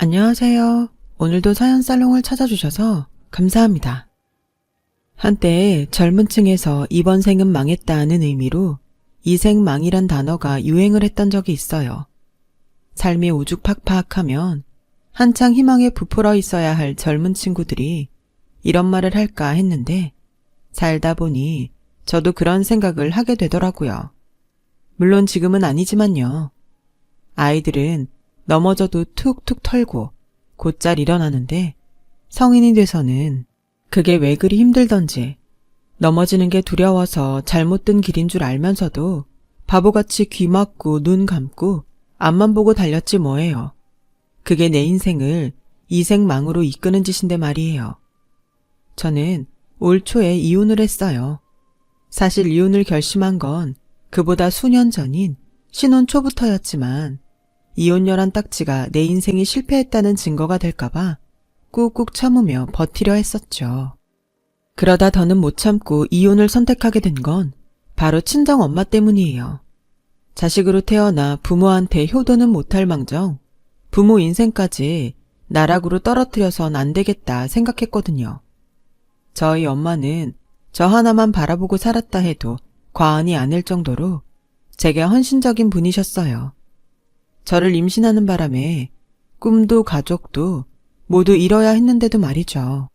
안녕하세요. 오늘도 사연 살롱을 찾아주셔서 감사합니다. 한때 젊은 층에서 이번 생은 망했다는 의미로 이생망이란 단어가 유행을 했던 적이 있어요. 삶이 오죽팍팍하면 한창 희망에 부풀어 있어야 할 젊은 친구들이 이런 말을 할까 했는데 살다 보니 저도 그런 생각을 하게 되더라고요. 물론 지금은 아니지만요. 아이들은 넘어져도 툭툭 털고 곧잘 일어나는데 성인이 돼서는 그게 왜 그리 힘들던지 넘어지는 게 두려워서 잘못 든 길인 줄 알면서도 바보같이 귀 막고 눈 감고 앞만 보고 달렸지 뭐예요. 그게 내 인생을 이생망으로 이끄는 짓인데 말이에요. 저는 올 초에 이혼을 했어요. 사실 이혼을 결심한 건 그보다 수년 전인 신혼 초부터였지만 이혼녀란 딱지가 내 인생이 실패했다는 증거가 될까봐 꾹꾹 참으며 버티려 했었죠. 그러다 더는 못 참고 이혼을 선택하게 된 건 바로 친정엄마 때문이에요. 자식으로 태어나 부모한테 효도는 못할 망정 부모 인생까지 나락으로 떨어뜨려선 안 되겠다 생각했거든요. 저희 엄마는 저 하나만 바라보고 살았다 해도 과언이 아닐 정도로 제게 헌신적인 분이셨어요. 저를 임신하는 바람에 꿈도 가족도 모두 잃어야 했는데도 말이죠.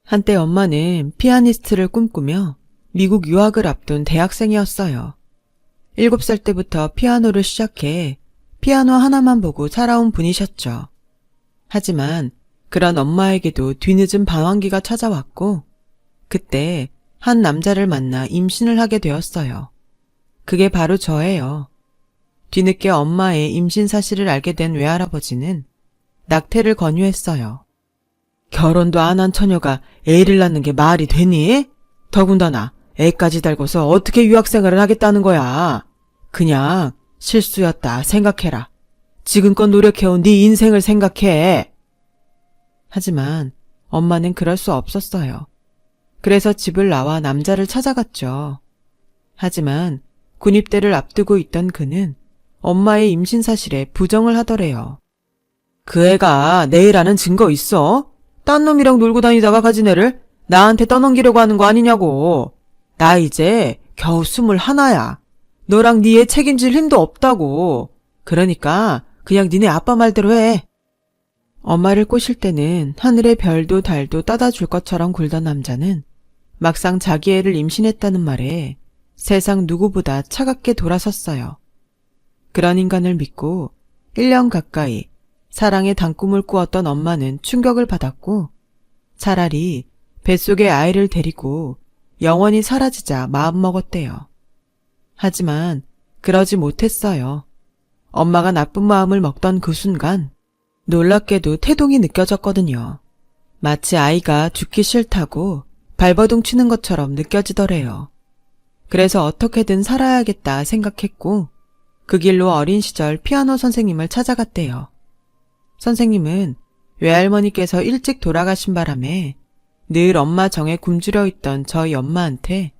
한때 엄마는 피아니스트를 꿈꾸며 미국 유학을 앞둔 대학생이었어요. 7살 때부터 피아노를 시작해 피아노 하나만 보고 살아온 분이셨죠. 하지만 그런 엄마에게도 뒤늦은 방황기가 찾아왔고 그때 한 남자를 만나 임신을 하게 되었어요. 그게 바로 저예요. 뒤늦게 엄마의 임신 사실을 알게 된 외할아버지는 낙태를 권유했어요. 결혼도 안 한 처녀가 애를 낳는 게 말이 되니? 더군다나 애까지 달고서 어떻게 유학생활을 하겠다는 거야. 그냥 실수였다 생각해라. 지금껏 노력해온 네 인생을 생각해. 하지만 엄마는 그럴 수 없었어요. 그래서 집을 나와 남자를 찾아갔죠. 하지만 군입대를 앞두고 있던 그는 엄마의 임신 사실에 부정을 하더래요. 그 애가 내 애라는 증거 있어? 딴 놈이랑 놀고 다니다가 가진 애를 나한테 떠넘기려고 하는 거 아니냐고. 나 이제 겨우 21야. 너랑 네 애 책임질 힘도 없다고. 그러니까 그냥 니네 아빠 말대로 해. 엄마를 꼬실 때는 하늘의 별도 달도 따다 줄 것처럼 굴던 남자는 막상 자기 애를 임신했다는 말에 세상 누구보다 차갑게 돌아섰어요. 그런 인간을 믿고 1년 가까이 사랑의 단꿈을 꾸었던 엄마는 충격을 받았고 차라리 뱃속에 아이를 데리고 영원히 사라지자 마음먹었대요. 하지만 그러지 못했어요. 엄마가 나쁜 마음을 먹던 그 순간 놀랍게도 태동이 느껴졌거든요. 마치 아이가 죽기 싫다고 발버둥 치는 것처럼 느껴지더래요. 그래서 어떻게든 살아야겠다 생각했고 그 길로 어린 시절 피아노 선생님을 찾아갔대요. 선생님은 외할머니께서 일찍 돌아가신 바람에 늘 엄마 정에 굶주려 있던 저희 엄마한테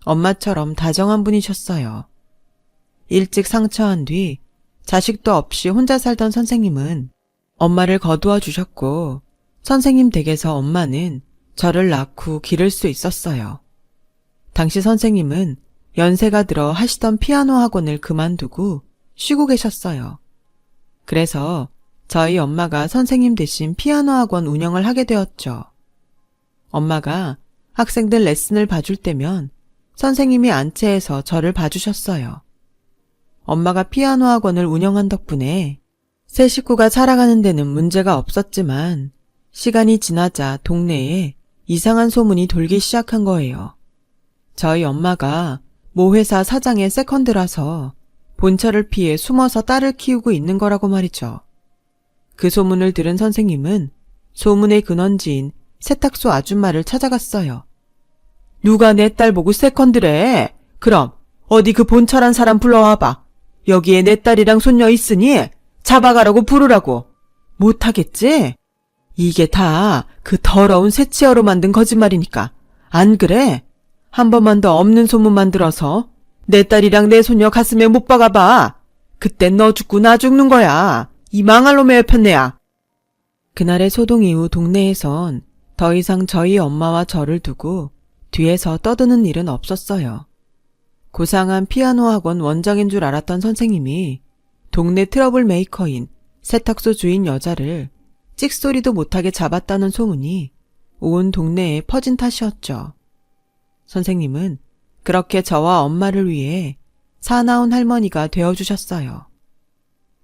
엄마처럼 다정한 분이셨어요. 일찍 상처한 뒤 자식도 없이 혼자 살던 선생님은 엄마를 거두어 주셨고 선생님 댁에서 엄마는 저를 낳고 기를 수 있었어요. 당시 선생님은 연세가 들어 하시던 피아노 학원을 그만두고 쉬고 계셨어요. 그래서 저희 엄마가 선생님 대신 피아노 학원 운영을 하게 되었죠. 엄마가 학생들 레슨을 봐줄 때면 선생님이 안채해서 저를 봐주셨어요. 엄마가 피아노 학원을 운영한 덕분에 새 식구가 살아가는 데는 문제가 없었지만 시간이 지나자 동네에 이상한 소문이 돌기 시작한 거예요. 저희 엄마가 모 회사 사장의 세컨드라서 본처를 피해 숨어서 딸을 키우고 있는 거라고 말이죠. 그 소문을 들은 선생님은 소문의 근원지인 세탁소 아줌마를 찾아갔어요. 누가 내 딸 보고 세컨드래? 그럼 어디 그 본처란 사람 불러와봐. 여기에 내 딸이랑 손녀 있으니 잡아가라고 부르라고. 못하겠지? 이게 다 그 더러운 새치어로 만든 거짓말이니까. 안 그래? 한 번만 더 없는 소문 만들어서 내 딸이랑 내 손녀 가슴에 못 박아봐. 그땐 너 죽고 나 죽는 거야. 이 망할 놈의 편네야. 그날의 소동 이후 동네에선 더 이상 저희 엄마와 저를 두고 뒤에서 떠드는 일은 없었어요. 고상한 피아노 학원 원장인 줄 알았던 선생님이 동네 트러블 메이커인 세탁소 주인 여자를 찍소리도 못하게 잡았다는 소문이 온 동네에 퍼진 탓이었죠. 선생님은 그렇게 저와 엄마를 위해 사나운 할머니가 되어주셨어요.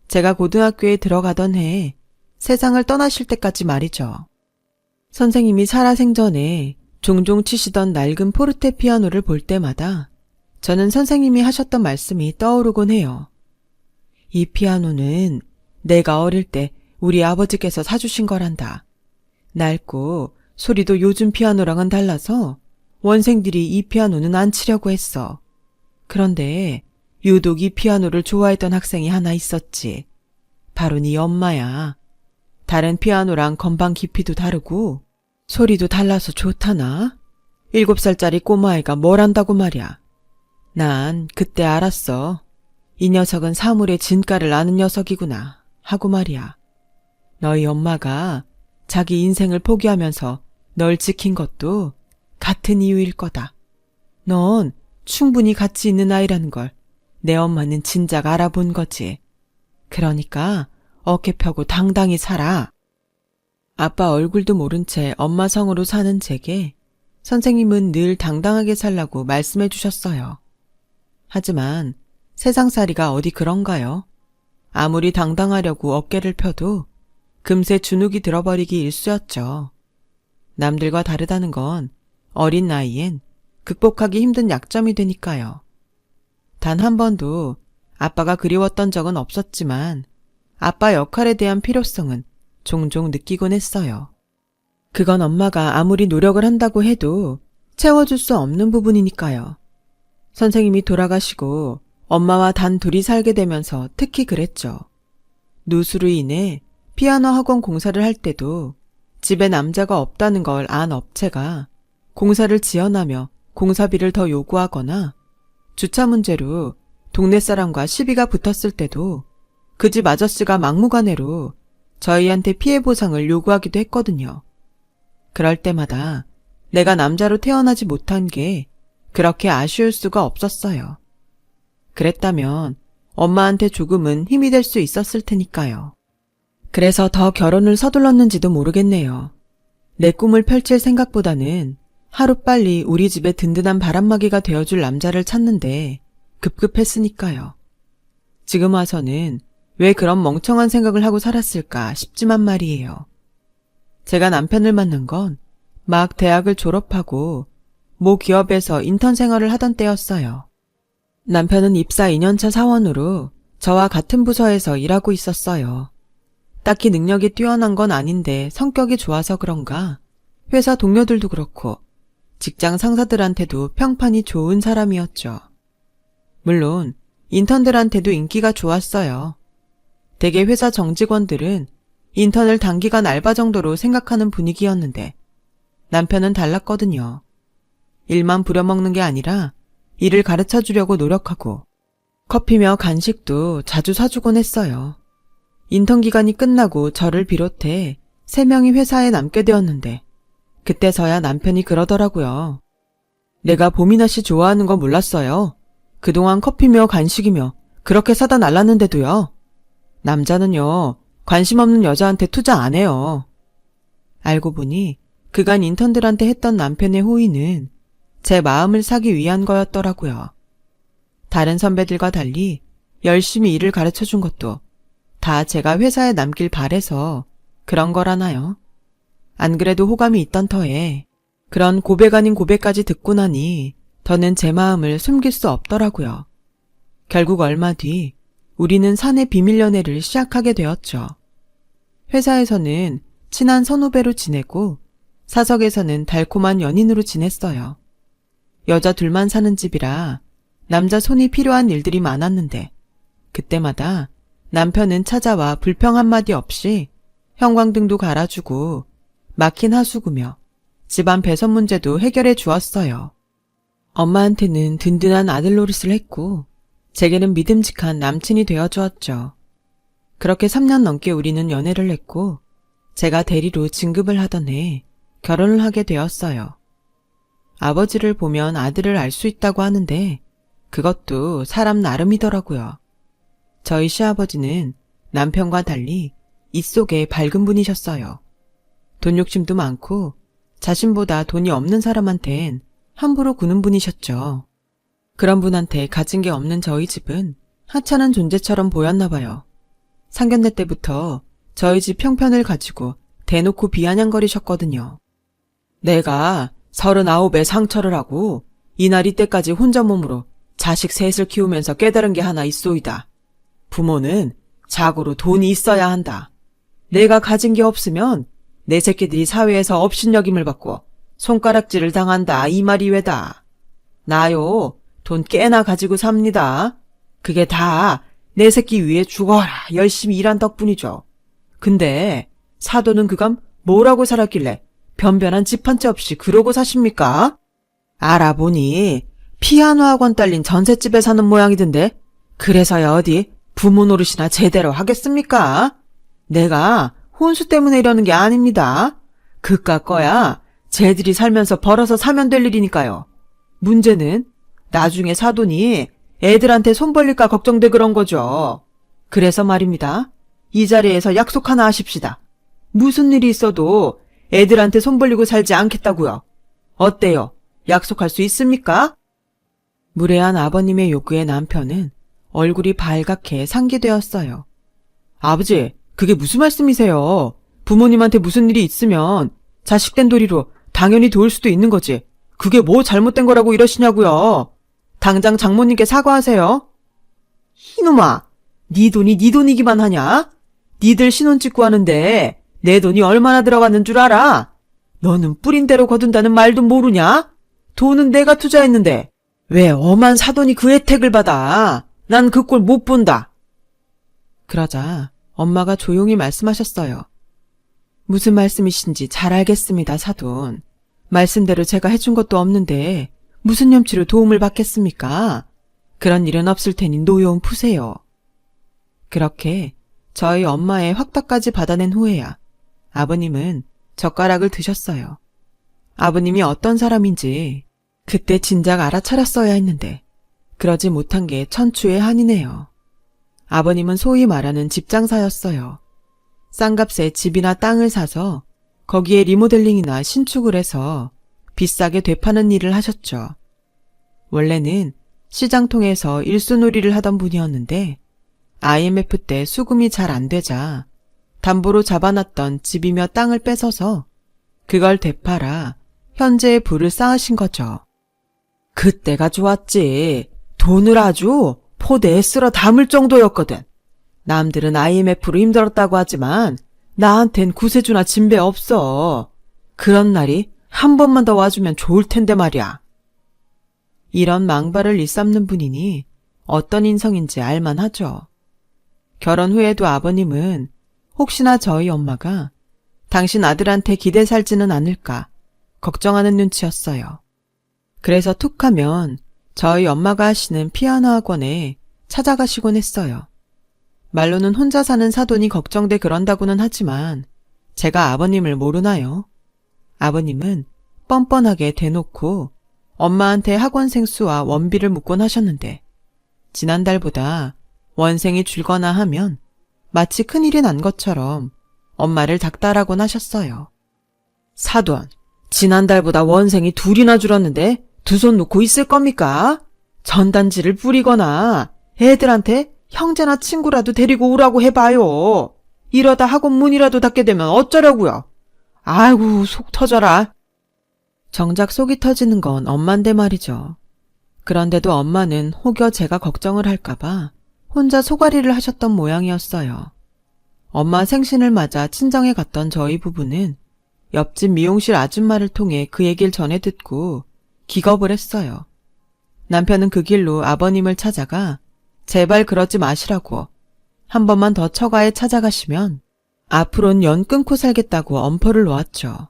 제가 고등학교에 들어가던 해에 세상을 떠나실 때까지 말이죠. 선생님이 살아생전에 종종 치시던 낡은 포르테피아노를 볼 때마다 저는 선생님이 하셨던 말씀이 떠오르곤 해요. 이 피아노는 내가 어릴 때 우리 아버지께서 사주신 거란다. 낡고 소리도 요즘 피아노랑은 달라서 원생들이 이 피아노는 안 치려고 했어. 그런데 유독 이 피아노를 좋아했던 학생이 하나 있었지. 바로 네 엄마야. 다른 피아노랑 건반 깊이도 다르고 소리도 달라서 좋다나? 7살짜리 꼬마애가 뭘 안다고 말이야. 난 그때 알았어. 이 녀석은 사물의 진가를 아는 녀석이구나 하고 말이야. 너희 엄마가 자기 인생을 포기하면서 널 지킨 것도 같은 이유일 거다. 넌 충분히 가치 있는 아이라는 걸 내 엄마는 진작 알아본 거지. 그러니까 어깨 펴고 당당히 살아. 아빠 얼굴도 모른 채 엄마 성으로 사는 제게 선생님은 늘 당당하게 살라고 말씀해 주셨어요. 하지만 세상살이가 어디 그런가요? 아무리 당당하려고 어깨를 펴도 금세 주눅이 들어버리기 일쑤였죠. 남들과 다르다는 건 어린 나이엔 극복하기 힘든 약점이 되니까요. 단 한 번도 아빠가 그리웠던 적은 없었지만 아빠 역할에 대한 필요성은 종종 느끼곤 했어요. 그건 엄마가 아무리 노력을 한다고 해도 채워줄 수 없는 부분이니까요. 선생님이 돌아가시고 엄마와 단 둘이 살게 되면서 특히 그랬죠. 누수로 인해 피아노 학원 공사를 할 때도 집에 남자가 없다는 걸 안 업체가 공사를 지연하며 공사비를 더 요구하거나 주차 문제로 동네 사람과 시비가 붙었을 때도 그 집 아저씨가 막무가내로 저희한테 피해 보상을 요구하기도 했거든요. 그럴 때마다 내가 남자로 태어나지 못한 게 그렇게 아쉬울 수가 없었어요. 그랬다면 엄마한테 조금은 힘이 될 수 있었을 테니까요. 그래서 더 결혼을 서둘렀는지도 모르겠네요. 내 꿈을 펼칠 생각보다는 하루빨리 우리 집에 든든한 바람막이가 되어줄 남자를 찾는데 급급했으니까요. 지금 와서는 왜 그런 멍청한 생각을 하고 살았을까 싶지만 말이에요. 제가 남편을 만난 건 막 대학을 졸업하고 모 기업에서 인턴 생활을 하던 때였어요. 남편은 입사 2년차 사원으로 저와 같은 부서에서 일하고 있었어요. 딱히 능력이 뛰어난 건 아닌데 성격이 좋아서 그런가 회사 동료들도 그렇고 직장 상사들한테도 평판이 좋은 사람이었죠. 물론 인턴들한테도 인기가 좋았어요. 대개 회사 정직원들은 인턴을 단기간 알바 정도로 생각하는 분위기였는데 남편은 달랐거든요. 일만 부려먹는 게 아니라 일을 가르쳐 주려고 노력하고 커피며 간식도 자주 사주곤 했어요. 인턴 기간이 끝나고 저를 비롯해 3명이 회사에 남게 되었는데 그때서야 남편이 그러더라고요. 내가 보미나 씨 좋아하는 거 몰랐어요. 그동안 커피며 간식이며 그렇게 사다 날랐는데도요. 남자는요, 관심 없는 여자한테 투자 안 해요. 알고 보니 그간 인턴들한테 했던 남편의 호의는 제 마음을 사기 위한 거였더라고요. 다른 선배들과 달리 열심히 일을 가르쳐준 것도 다 제가 회사에 남길 바래서 그런 거라나요? 안 그래도 호감이 있던 터에 그런 고백 아닌 고백까지 듣고 나니 더는 제 마음을 숨길 수 없더라고요. 결국 얼마 뒤 우리는 사내 비밀 연애를 시작하게 되었죠. 회사에서는 친한 선후배로 지내고 사석에서는 달콤한 연인으로 지냈어요. 여자 둘만 사는 집이라 남자 손이 필요한 일들이 많았는데 그때마다 남편은 찾아와 불평 한마디 없이 형광등도 갈아주고 막힌 하수구며 집안 배선 문제도 해결해 주었어요. 엄마한테는 든든한 아들 노릇을 했고 제게는 믿음직한 남친이 되어주었죠. 그렇게 3년 넘게 우리는 연애를 했고 제가 대리로 진급을 하던 해 결혼을 하게 되었어요. 아버지를 보면 아들을 알 수 있다고 하는데 그것도 사람 나름이더라고요. 저희 시아버지는 남편과 달리 입속에 밝은 분이셨어요. 돈 욕심도 많고 자신보다 돈이 없는 사람한텐 함부로 구는 분이셨죠. 그런 분한테 가진 게 없는 저희 집은 하찮은 존재처럼 보였나 봐요. 상견례 때부터 저희 집 형편을 가지고 대놓고 비아냥거리셨거든요. 내가 39에 상처를 하고 이날 이때까지 혼자 몸으로 자식 셋을 키우면서 깨달은 게 하나 있소이다. 부모는 자고로 돈이 있어야 한다. 내가 가진 게 없으면 내 새끼들이 사회에서 업신여김을 받고 손가락질을 당한다 이 말이 왜다. 나요 돈 꽤나 가지고 삽니다. 그게 다 내 새끼 위해 죽어라 열심히 일한 덕분이죠. 근데 사돈은 그감 뭐라고 살았길래 변변한 집 한 채 없이 그러고 사십니까? 알아보니 피아노 학원 딸린 전셋집에 사는 모양이던데 그래서야 어디 부모 노릇이나 제대로 하겠습니까? 내가 혼수 때문에 이러는 게 아닙니다. 그깟 거야 쟤들이 살면서 벌어서 사면 될 일이니까요. 문제는 나중에 사돈이 애들한테 손 벌릴까 걱정돼 그런 거죠. 그래서 말입니다. 이 자리에서 약속 하나 하십시다. 무슨 일이 있어도 애들한테 손 벌리고 살지 않겠다고요. 어때요? 약속할 수 있습니까? 무례한 아버님의 요구에 남편은 얼굴이 발갛게 상기되었어요. 아버지, 그게 무슨 말씀이세요? 부모님한테 무슨 일이 있으면 자식된 도리로 당연히 도울 수도 있는 거지. 그게 뭐 잘못된 거라고 이러시냐고요. 당장 장모님께 사과하세요. 이놈아, 네 돈이 네 돈이기만 하냐? 니들 신혼 찍고 하는데 내 돈이 얼마나 들어갔는 줄 알아? 너는 뿌린 대로 거둔다는 말도 모르냐? 돈은 내가 투자했는데 왜 엄한 사돈이 그 혜택을 받아? 난 그 꼴 못 본다. 그러자 엄마가 조용히 말씀하셨어요. 무슨 말씀이신지 잘 알겠습니다, 사돈. 말씀대로 제가 해준 것도 없는데 무슨 염치로 도움을 받겠습니까? 그런 일은 없을 테니 노여움 푸세요. 그렇게 저희 엄마의 확답까지 받아낸 후에야 아버님은 젓가락을 드셨어요. 아버님이 어떤 사람인지 그때 진작 알아차렸어야 했는데 그러지 못한 게 천추의 한이네요. 아버님은 소위 말하는 집장사였어요. 싼값에 집이나 땅을 사서 거기에 리모델링이나 신축을 해서 비싸게 되파는 일을 하셨죠. 원래는 시장통에서 일수놀이를 하던 분이었는데 IMF 때 수금이 잘 안 되자 담보로 잡아놨던 집이며 땅을 뺏어서 그걸 되팔아 현재의 부를 쌓으신 거죠. 그때가 좋았지. 돈을 아주 포대에 쓸어 담을 정도였거든. 남들은 IMF로 힘들었다고 하지만 나한텐 구세주나 진배 없어. 그런 날이 한 번만 더 와주면 좋을 텐데 말이야. 이런 망발을 일삼는 분이니 어떤 인성인지 알만하죠. 결혼 후에도 아버님은 혹시나 저희 엄마가 당신 아들한테 기대 살지는 않을까 걱정하는 눈치였어요. 그래서 툭 하면 저희 엄마가 하시는 피아노 학원에 찾아가시곤 했어요. 말로는 혼자 사는 사돈이 걱정돼 그런다고는 하지만 제가 아버님을 모르나요? 아버님은 뻔뻔하게 대놓고 엄마한테 학원생 수와 원비를 묻곤 하셨는데 지난달보다 원생이 줄거나 하면 마치 큰일이 난 것처럼 엄마를 닥달하곤 하셨어요. 사돈, 지난달보다 원생이 둘이나 줄었는데 두 손 놓고 있을 겁니까? 전단지를 뿌리거나 애들한테 형제나 친구라도 데리고 오라고 해봐요. 이러다 학원 문이라도 닫게 되면 어쩌려고요. 아이고 속 터져라. 정작 속이 터지는 건 엄만데 말이죠. 그런데도 엄마는 혹여 제가 걱정을 할까봐 혼자 소가리를 하셨던 모양이었어요. 엄마 생신을 맞아 친정에 갔던 저희 부부는 옆집 미용실 아줌마를 통해 그 얘기를 전해 듣고 기겁을 했어요. 남편은 그 길로 아버님을 찾아가 제발 그러지 마시라고 한 번만 더 처가에 찾아가시면 앞으론 연 끊고 살겠다고 엄포를 놓았죠.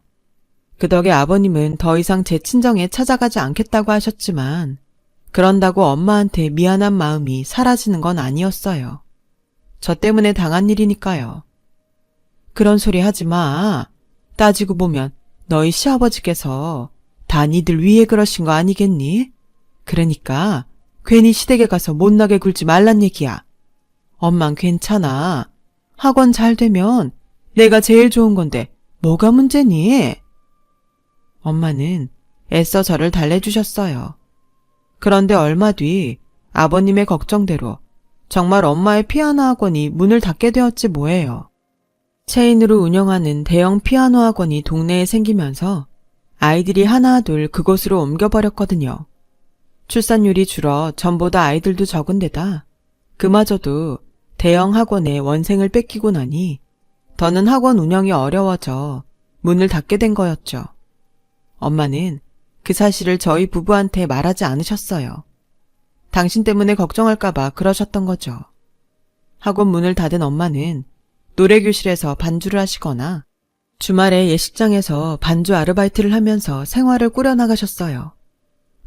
그 덕에 아버님은 더 이상 제 친정에 찾아가지 않겠다고 하셨지만 그런다고 엄마한테 미안한 마음이 사라지는 건 아니었어요. 저 때문에 당한 일이니까요. 그런 소리 하지 마. 따지고 보면 너희 시아버지께서 다 니들 위해 그러신 거 아니겠니? 그러니까 괜히 시댁에 가서 못나게 굴지 말란 얘기야. 엄만 괜찮아. 학원 잘 되면 내가 제일 좋은 건데 뭐가 문제니? 엄마는 애써 저를 달래주셨어요. 그런데 얼마 뒤 아버님의 걱정대로 정말 엄마의 피아노 학원이 문을 닫게 되었지 뭐예요. 체인으로 운영하는 대형 피아노 학원이 동네에 생기면서 아이들이 하나둘 그곳으로 옮겨버렸거든요. 출산율이 줄어 전보다 아이들도 적은 데다 그마저도 대형 학원에 원생을 뺏기고 나니 더는 학원 운영이 어려워져 문을 닫게 된 거였죠. 엄마는 그 사실을 저희 부부한테 말하지 않으셨어요. 당신 때문에 걱정할까봐 그러셨던 거죠. 학원 문을 닫은 엄마는 노래교실에서 반주를 하시거나 주말에 예식장에서 반주 아르바이트를 하면서 생활을 꾸려나가셨어요.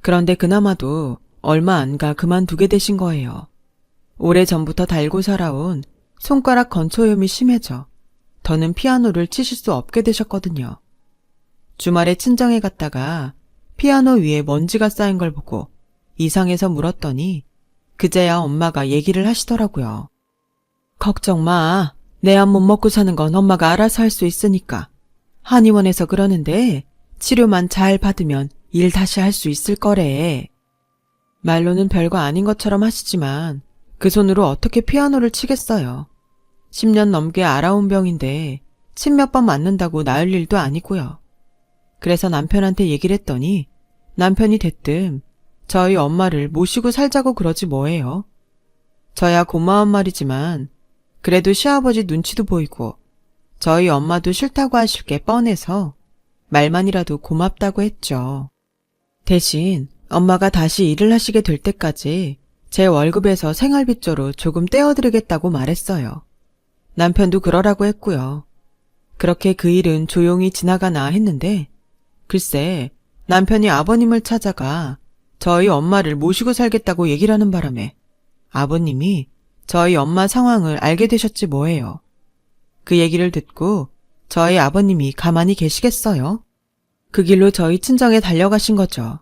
그런데 그나마도 얼마 안 가 그만두게 되신 거예요. 오래전부터 달고 살아온 손가락 건초염이 심해져 더는 피아노를 치실 수 없게 되셨거든요. 주말에 친정에 갔다가 피아노 위에 먼지가 쌓인 걸 보고 이상해서 물었더니 그제야 엄마가 얘기를 하시더라고요. 걱정 마. 내 안 못 먹고 사는 건 엄마가 알아서 할 수 있으니까. 한의원에서 그러는데 치료만 잘 받으면 일 다시 할 수 있을 거래. 말로는 별거 아닌 것처럼 하시지만 그 손으로 어떻게 피아노를 치겠어요. 10년 넘게 알아온 병인데 침 몇 번 맞는다고 나을 일도 아니고요. 그래서 남편한테 얘기를 했더니 남편이 대뜸 저희 엄마를 모시고 살자고 그러지 뭐예요. 저야 고마운 말이지만 그래도 시아버지 눈치도 보이고 저희 엄마도 싫다고 하실 게 뻔해서 말만이라도 고맙다고 했죠. 대신 엄마가 다시 일을 하시게 될 때까지 제 월급에서 생활비조로 조금 떼어드리겠다고 말했어요. 남편도 그러라고 했고요. 그렇게 그 일은 조용히 지나가나 했는데 글쎄 남편이 아버님을 찾아가 저희 엄마를 모시고 살겠다고 얘기를 하는 바람에 아버님이 저희 엄마 상황을 알게 되셨지 뭐예요. 그 얘기를 듣고 저희 아버님이 가만히 계시겠어요? 그 길로 저희 친정에 달려가신 거죠.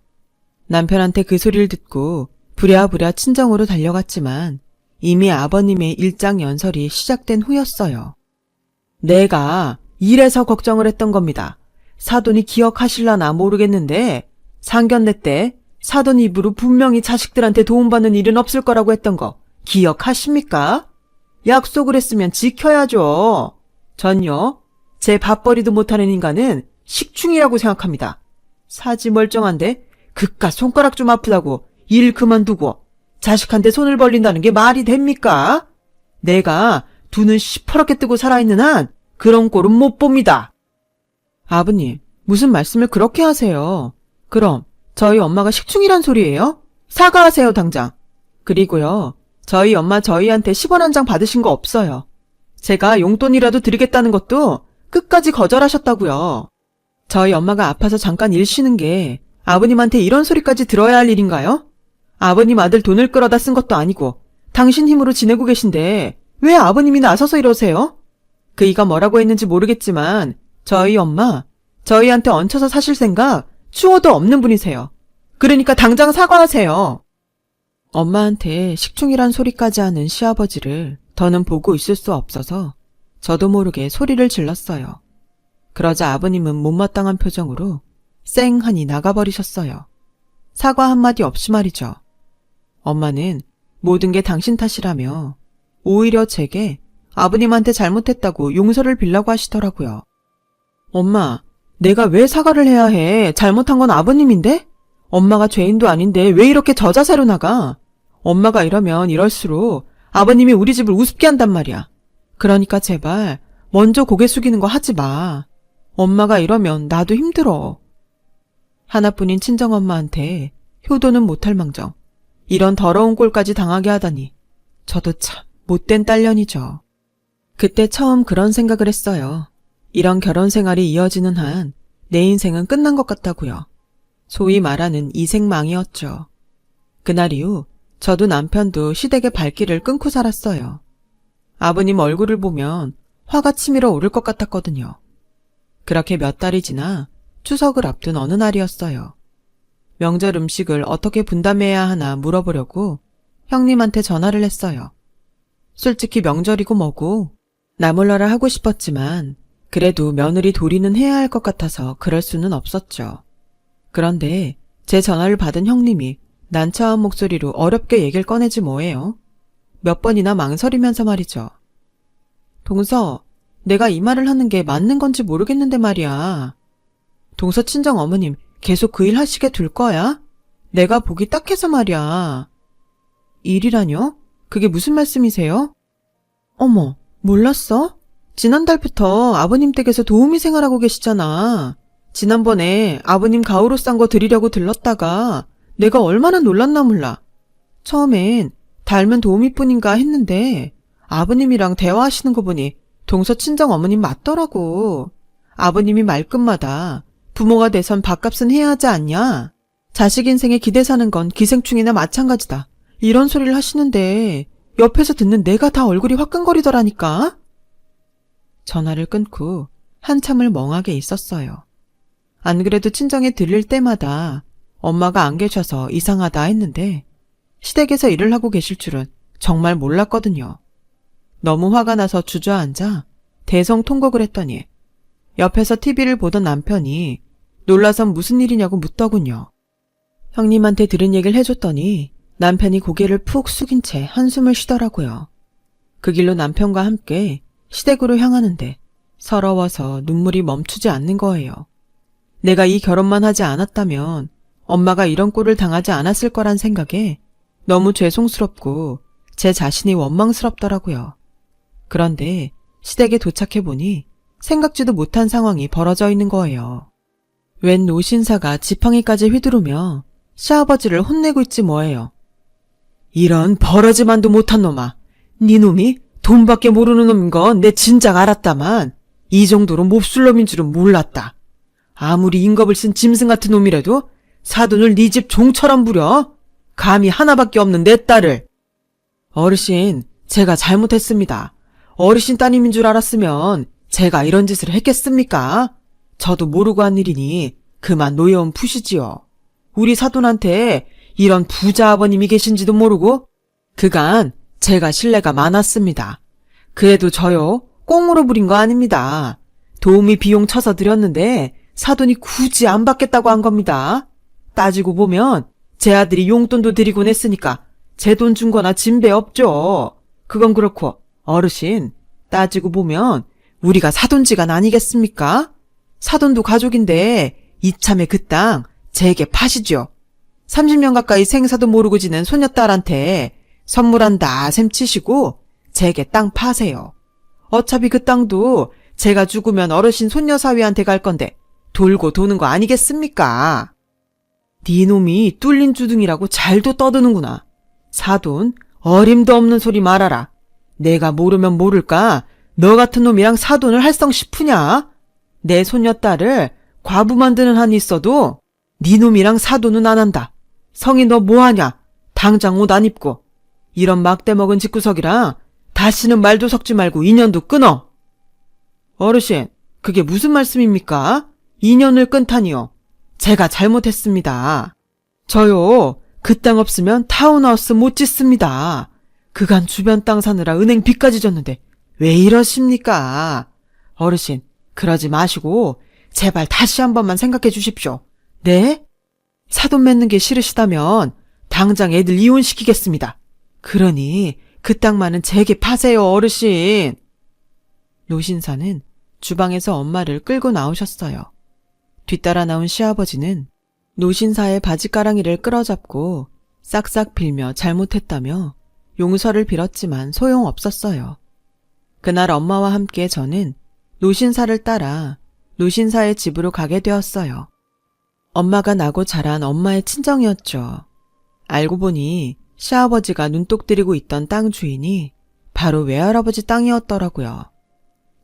남편한테 그 소리를 듣고 부랴부랴 친정으로 달려갔지만 이미 아버님의 일장 연설이 시작된 후였어요. 내가 이래서 걱정을 했던 겁니다. 사돈이 기억하실라나 모르겠는데 상견례 때 사돈 입으로 분명히 자식들한테 도움받는 일은 없을 거라고 했던 거 기억하십니까? 약속을 했으면 지켜야죠. 전요, 제 밥벌이도 못하는 인간은 식충이라고 생각합니다. 사지 멀쩡한데 그깟 손가락 좀 아프다고 일 그만두고 자식한테 손을 벌린다는 게 말이 됩니까? 내가 두 눈 시퍼렇게 뜨고 살아있는 한 그런 꼴은 못 봅니다. 아버님, 무슨 말씀을 그렇게 하세요? 그럼 저희 엄마가 식충이란 소리예요? 사과하세요, 당장. 그리고요, 저희 엄마 저희한테 10원 한 장 받으신 거 없어요. 제가 용돈이라도 드리겠다는 것도 끝까지 거절하셨다고요. 저희 엄마가 아파서 잠깐 일 쉬는 게 아버님한테 이런 소리까지 들어야 할 일인가요? 아버님 아들 돈을 끌어다 쓴 것도 아니고 당신 힘으로 지내고 계신데 왜 아버님이 나서서 이러세요? 그이가 뭐라고 했는지 모르겠지만 저희 엄마 저희한테 얹혀서 사실 생각 추호도 없는 분이세요. 그러니까 당장 사과하세요. 엄마한테 식충이란 소리까지 하는 시아버지를 더는 보고 있을 수 없어서 저도 모르게 소리를 질렀어요. 그러자 아버님은 못마땅한 표정으로 쌩하니 나가버리셨어요. 사과 한마디 없이 말이죠. 엄마는 모든 게 당신 탓이라며 오히려 제게 아버님한테 잘못했다고 용서를 빌라고 하시더라고요. 엄마, 내가 왜 사과를 해야 해? 잘못한 건 아버님인데? 엄마가 죄인도 아닌데 왜 이렇게 저자세로 나가? 엄마가 이러면 이럴수록 아버님이 우리 집을 우습게 한단 말이야. 그러니까 제발 먼저 고개 숙이는 거 하지 마. 엄마가 이러면 나도 힘들어. 하나뿐인 친정엄마한테 효도는 못할 망정 이런 더러운 꼴까지 당하게 하다니 저도 참 못된 딸년이죠. 그때 처음 그런 생각을 했어요. 이런 결혼 생활이 이어지는 한 내 인생은 끝난 것 같다고요. 소위 말하는 이생망이었죠. 그날 이후 저도 남편도 시댁의 발길을 끊고 살았어요. 아버님 얼굴을 보면 화가 치밀어 오를 것 같았거든요. 그렇게 몇 달이 지나 추석을 앞둔 어느 날이었어요. 명절 음식을 어떻게 분담해야 하나 물어보려고 형님한테 전화를 했어요. 솔직히 명절이고 뭐고 나몰라라 하고 싶었지만 그래도 며느리 도리는 해야 할 것 같아서 그럴 수는 없었죠. 그런데 제 전화를 받은 형님이 난처한 목소리로 어렵게 얘기를 꺼내지 뭐예요. 몇 번이나 망설이면서 말이죠. 동서, 내가 이 말을 하는 게 맞는 건지 모르겠는데 말이야. 동서 친정 어머님 계속 그 일 하시게 둘 거야? 내가 보기 딱해서 말이야. 일이라뇨? 그게 무슨 말씀이세요? 어머, 몰랐어? 지난달부터 아버님 댁에서 도우미 생활하고 계시잖아. 지난번에 아버님 가오로 싼 거 드리려고 들렀다가 내가 얼마나 놀랐나 몰라. 처음엔 닮은 도우미뿐인가 했는데 아버님이랑 대화하시는 거 보니 동서 친정 어머님 맞더라고. 아버님이 말끝마다 부모가 돼선 밥값은 해야 하지 않냐? 자식 인생에 기대 사는 건 기생충이나 마찬가지다. 이런 소리를 하시는데 옆에서 듣는 내가 다 얼굴이 화끈거리더라니까. 전화를 끊고 한참을 멍하게 있었어요. 안 그래도 친정에 들릴 때마다 엄마가 안 계셔서 이상하다 했는데 시댁에서 일을 하고 계실 줄은 정말 몰랐거든요. 너무 화가 나서 주저앉아 대성통곡을 했더니 옆에서 TV를 보던 남편이 놀라선 무슨 일이냐고 묻더군요. 형님한테 들은 얘기를 해줬더니 남편이 고개를 푹 숙인 채 한숨을 쉬더라고요. 그 길로 남편과 함께 시댁으로 향하는데 서러워서 눈물이 멈추지 않는 거예요. 내가 이 결혼만 하지 않았다면 엄마가 이런 꼴을 당하지 않았을 거란 생각에 너무 죄송스럽고 제 자신이 원망스럽더라고요. 그런데 시댁에 도착해보니 생각지도 못한 상황이 벌어져 있는 거예요. 웬 노신사가 지팡이까지 휘두르며 시아버지를 혼내고 있지 뭐예요. 이런 버러지만도 못한 놈아. 네 놈이 돈밖에 모르는 놈인 건 내 진작 알았다만 이 정도로 몹쓸 놈인 줄은 몰랐다. 아무리 인겁을 쓴 짐승 같은 놈이라도 사돈을 네 집 종처럼 부려. 감히 하나밖에 없는 내 딸을. 어르신, 제가 잘못했습니다. 어르신 따님인 줄 알았으면 제가 이런 짓을 했겠습니까? 저도 모르고 한 일이니 그만 노여움 푸시지요. 우리 사돈한테 이런 부자 아버님이 계신지도 모르고 그간 제가 신뢰가 많았습니다. 그래도 저요 꽁으로 부린 거 아닙니다. 도우미 비용 쳐서 드렸는데 사돈이 굳이 안 받겠다고 한 겁니다. 따지고 보면 제 아들이 용돈도 드리곤 했으니까 제 돈 준 거나 진배 없죠. 그건 그렇고 어르신, 따지고 보면 우리가 사돈지간 아니겠습니까? 사돈도 가족인데 이참에 그 땅 제게 파시죠. 30년 가까이 생사도 모르고 지낸 소녀딸한테 선물한다 셈치시고 제게 땅 파세요. 어차피 그 땅도 제가 죽으면 어르신 손녀 사위한테 갈 건데 돌고 도는 거 아니겠습니까? 네 놈이 뚫린 주둥이라고 잘도 떠드는구나. 사돈, 어림도 없는 소리 말아라. 내가 모르면 모를까 너 같은 놈이랑 사돈을 할 성 싶으냐? 내 손녀딸을 과부 만드는 한이 있어도 네 놈이랑 사돈은 안 한다. 성이 너 뭐하냐? 당장 옷 안 입고. 이런 막대 먹은 집구석이랑 다시는 말도 섞지 말고 인연도 끊어. 어르신, 그게 무슨 말씀입니까? 인연을 끊다니요. 제가 잘못했습니다. 저요, 그 땅 없으면 타운하우스 못 짓습니다. 그간 주변 땅 사느라 은행 빚까지 졌는데 왜 이러십니까? 어르신, 그러지 마시고 제발 다시 한 번만 생각해 주십시오. 네? 사돈 맺는 게 싫으시다면 당장 애들 이혼시키겠습니다. 그러니 그 땅만은 제게 파세요, 어르신. 노신사는 주방에서 엄마를 끌고 나오셨어요. 뒤따라 나온 시아버지는 노신사의 바지가랑이를 끌어잡고 싹싹 빌며 잘못했다며 용서를 빌었지만 소용없었어요. 그날 엄마와 함께 저는 노신사를 따라 노신사의 집으로 가게 되었어요. 엄마가 나고 자란 엄마의 친정이었죠. 알고 보니 시아버지가 눈독 들이고 있던 땅 주인이 바로 외할아버지 땅이었더라고요.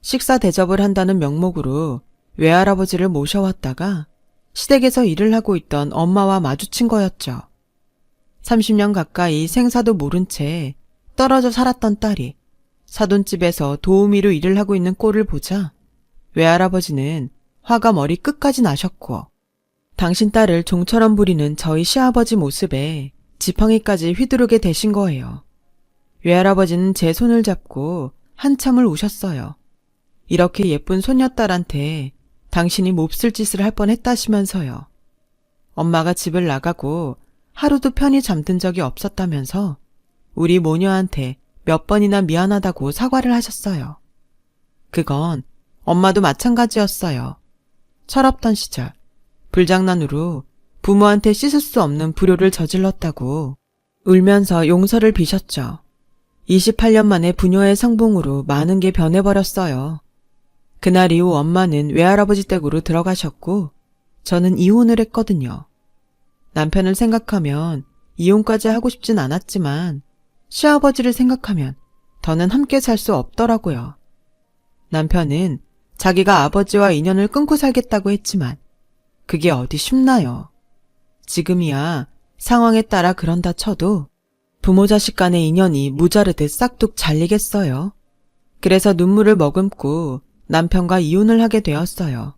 식사 대접을 한다는 명목으로 외할아버지를 모셔왔다가 시댁에서 일을 하고 있던 엄마와 마주친 거였죠. 30년 가까이 생사도 모른 채 떨어져 살았던 딸이 사돈집에서 도우미로 일을 하고 있는 꼴을 보자 외할아버지는 화가 머리 끝까지 나셨고 당신 딸을 종처럼 부리는 저희 시아버지 모습에 지팡이까지 휘두르게 되신 거예요. 외할아버지는 제 손을 잡고 한참을 우셨어요. 이렇게 예쁜 손녀딸한테 당신이 몹쓸 짓을 할 뻔했다시면서요. 엄마가 집을 나가고 하루도 편히 잠든 적이 없었다면서 우리 모녀한테 몇 번이나 미안하다고 사과를 하셨어요. 그건 엄마도 마찬가지였어요. 철없던 시절 불장난으로 부모한테 씻을 수 없는 불효를 저질렀다고 울면서 용서를 비셨죠. 28년 만에 부녀의 성봉으로 많은 게 변해버렸어요. 그날 이후 엄마는 외할아버지 댁으로 들어가셨고 저는 이혼을 했거든요. 남편을 생각하면 이혼까지 하고 싶진 않았지만 시아버지를 생각하면 더는 함께 살 수 없더라고요. 남편은 자기가 아버지와 인연을 끊고 살겠다고 했지만 그게 어디 쉽나요? 지금이야 상황에 따라 그런다 쳐도 부모 자식 간의 인연이 무자르듯 싹둑 잘리겠어요. 그래서 눈물을 머금고 남편과 이혼을 하게 되었어요.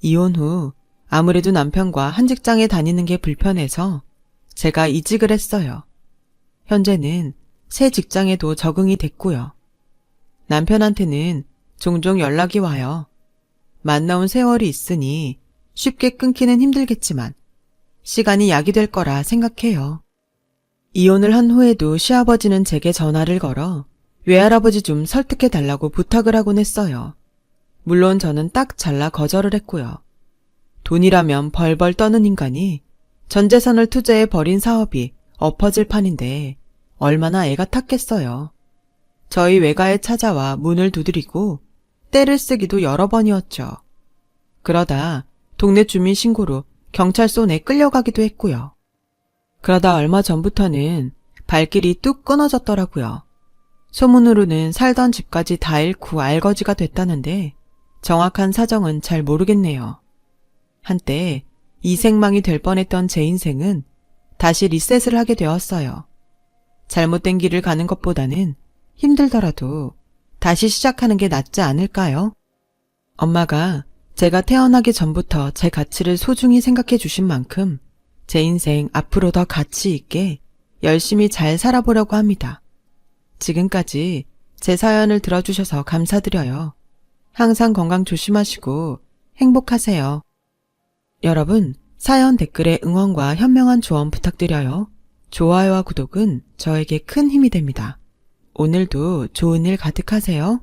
이혼 후 아무래도 남편과 한 직장에 다니는 게 불편해서 제가 이직을 했어요. 현재는 새 직장에도 적응이 됐고요. 남편한테는 종종 연락이 와요. 만나온 세월이 있으니 쉽게 끊기는 힘들겠지만 시간이 약이 될 거라 생각해요. 이혼을 한 후에도 시아버지는 제게 전화를 걸어 외할아버지 좀 설득해 달라고 부탁을 하곤 했어요. 물론 저는 딱 잘라 거절을 했고요. 돈이라면 벌벌 떠는 인간이 전 재산을 투자해 벌인 사업이 엎어질 판인데 얼마나 애가 탔겠어요. 저희 외가에 찾아와 문을 두드리고 떼를 쓰기도 여러 번이었죠. 그러다 동네 주민 신고로 경찰서 내 끌려가기도 했고요. 그러다 얼마 전부터는 발길이 뚝 끊어졌더라고요. 소문으로는 살던 집까지 다 잃고 알거지가 됐다는데 정확한 사정은 잘 모르겠네요. 한때 이생망이 될 뻔했던 제 인생은 다시 리셋을 하게 되었어요. 잘못된 길을 가는 것보다는 힘들더라도 다시 시작하는 게 낫지 않을까요? 엄마가 제가 태어나기 전부터 제 가치를 소중히 생각해 주신 만큼 제 인생 앞으로 더 가치 있게 열심히 잘 살아보려고 합니다. 지금까지 제 사연을 들어주셔서 감사드려요. 항상 건강 조심하시고 행복하세요. 여러분, 사연 댓글에 응원과 현명한 조언 부탁드려요. 좋아요와 구독은 저에게 큰 힘이 됩니다. 오늘도 좋은 일 가득하세요.